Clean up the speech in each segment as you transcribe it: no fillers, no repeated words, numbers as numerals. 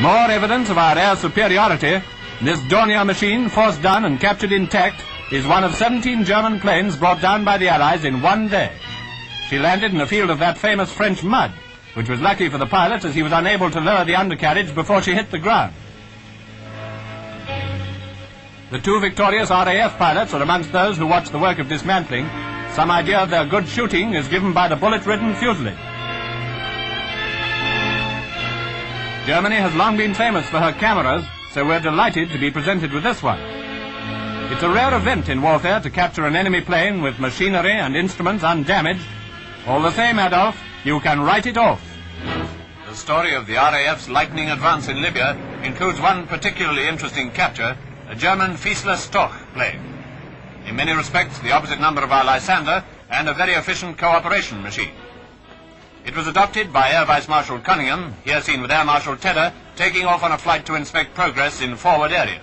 More evidence of our air superiority, this Dornier machine, forced down and captured intact, is one of 17 German planes brought down by the Allies in one day. She landed in a field of that famous French mud, which was lucky for the pilot as he was unable to lower the undercarriage before she hit the ground. The two victorious RAF pilots are amongst those who watch the work of dismantling. Some idea of their good shooting is given by the bullet-ridden fuselage. Germany has long been famous for her cameras, so we're delighted to be presented with this one. It's a rare event in warfare to capture an enemy plane with machinery and instruments undamaged. All the same, Adolf, you can write it off. The story of the RAF's lightning advance in Libya includes one particularly interesting capture, a German Fiesler Storch plane. In many respects, the opposite number of our Lysander and a very efficient cooperation machine. It was adopted by Air Vice Marshal Cunningham, here seen with Air Marshal Tedder, taking off on a flight to inspect progress in forward areas.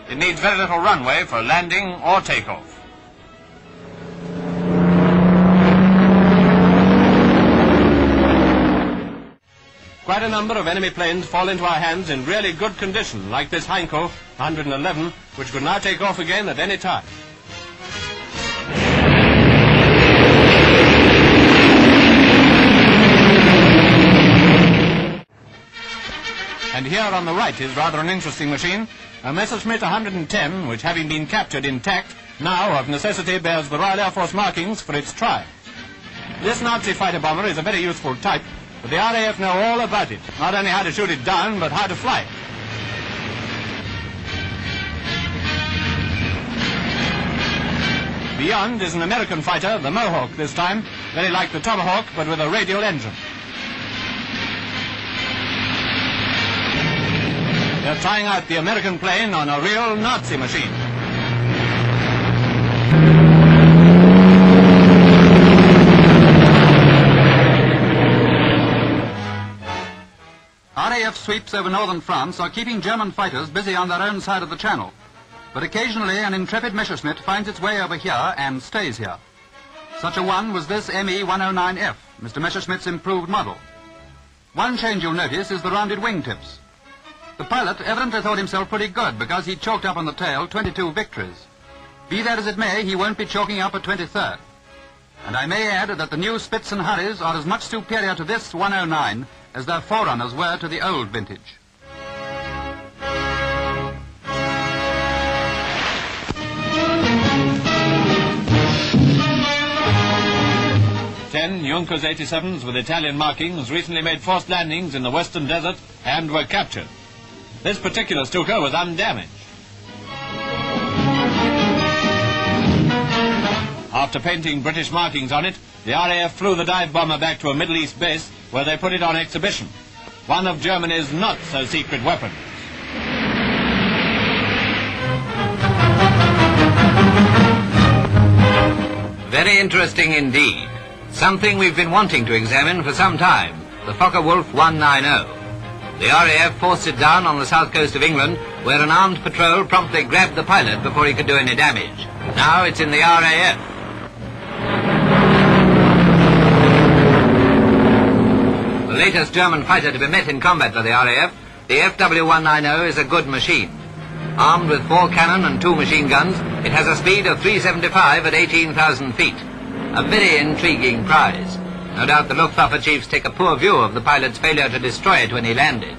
It needs very little runway for landing or takeoff. Quite a number of enemy planes fall into our hands in really good condition, like this Heinkel 111, which could now take off again at any time. And here on the right is rather an interesting machine, a Messerschmitt 110, which having been captured intact, now of necessity bears the Royal Air Force markings for its trial. This Nazi fighter bomber is a very useful type, but the RAF know all about it, not only how to shoot it down, but how to fly it. Beyond is an American fighter, the Mohawk this time, very like the Tomahawk, but with a radial engine. They're trying out the American plane on a real Nazi machine. RAF sweeps over northern France are keeping German fighters busy on their own side of the channel. But occasionally an intrepid Messerschmitt finds its way over here and stays here. Such a one was this ME-109F, Mr. Messerschmitt's improved model. One change you'll notice is the rounded wingtips. The pilot evidently thought himself pretty good because he chalked up on the tail 22 victories. Be that as it may, he won't be chalking up a 23rd. And I may add that the new Spitz and Harries are as much superior to this 109 as their forerunners were to the old vintage. Ten Junkers 87s with Italian markings recently made forced landings in the Western Desert and were captured. This particular Stuka was undamaged. After painting British markings on it, the RAF flew the dive bomber back to a Middle East base where they put it on exhibition, one of Germany's not-so-secret weapons. Very interesting indeed. Something we've been wanting to examine for some time, the Focke-Wulf 190. The RAF forced it down on the south coast of England, where an armed patrol promptly grabbed the pilot before he could do any damage. Now it's in the RAF. The latest German fighter to be met in combat by the RAF, the FW190 is a good machine. Armed with 4 cannon and 2 machine guns, it has a speed of 375 at 18,000 feet. A very intriguing prize. No doubt the Luftwaffe chiefs take a poor view of the pilot's failure to destroy it when he landed.